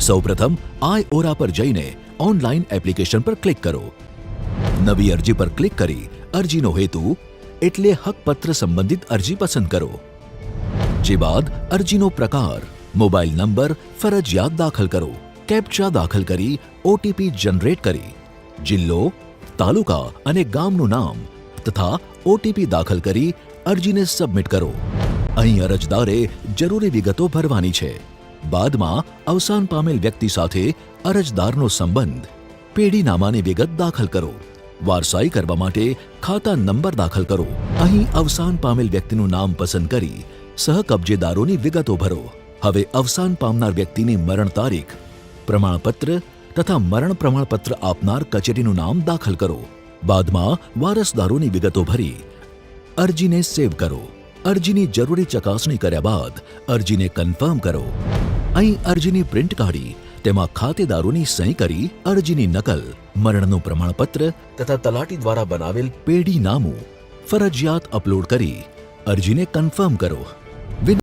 સૌપ્રથમ આઈ-ઓરા પર જઈને ઓનલાઈન એપ્લિકેશન પર ક્લિક કરો. નવી અરજી પર ક્લિક કરી અરજીનો હેતુ એટલે હકપત્ર સંબંધિત અરજી પસંદ કરો. જે બાદ અરજીનો પ્રકાર, મોબાઈલ નંબર ફરજિયાત દાખલ કરો. કેપ્ચા દાખલ કરી ઓટીપી જનરેટ કરી જિલ્લો, તાલુકા અને ગામનું નામ તથા ઓટીપી દાખલ કરી અરજીને સબમિટ કરો. અહીં અરજદારે જરૂરી વિગતો ભરવાની છે. બાદમાં અવસાન પામેલ વ્યક્તિ સાથે અરજદારનો સંબંધ, પેઢીનામાની વિગત દાખલ કરો. વારસાઈ કરવા માટે ખાતા નંબર દાખલ કરો. અહીં અવસાન પામેલ વ્યક્તિનું નામ પસંદ કરી સહકબજેદારોની વિગતો ભરો. હવે અવસાન પામનાર વ્યક્તિની મરણ તારીખ, પ્રમાણપત્ર તથા મરણ પ્રમાણપત્ર આપનાર કચેરીનું નામ દાખલ કરો. બાદમાં વારસદારોની વિગતો ભરી અરજીને સેવ કરો. અરજીની જરૂરી ચકાસણી કર્યા બાદ અરજીને કન્ફર્મ કરો. અહીં અરજીની પ્રિન્ટ કાઢી તેમાં ખાતેદારોની સહી કરી અરજીની નકલ, મરણનું પ્રમાણપત્ર તથા તલાટી દ્વારા બનાવેલ પેઢીનામું ફરજિયાત અપલોડ કરી અરજીને કન્ફર્મ કરો.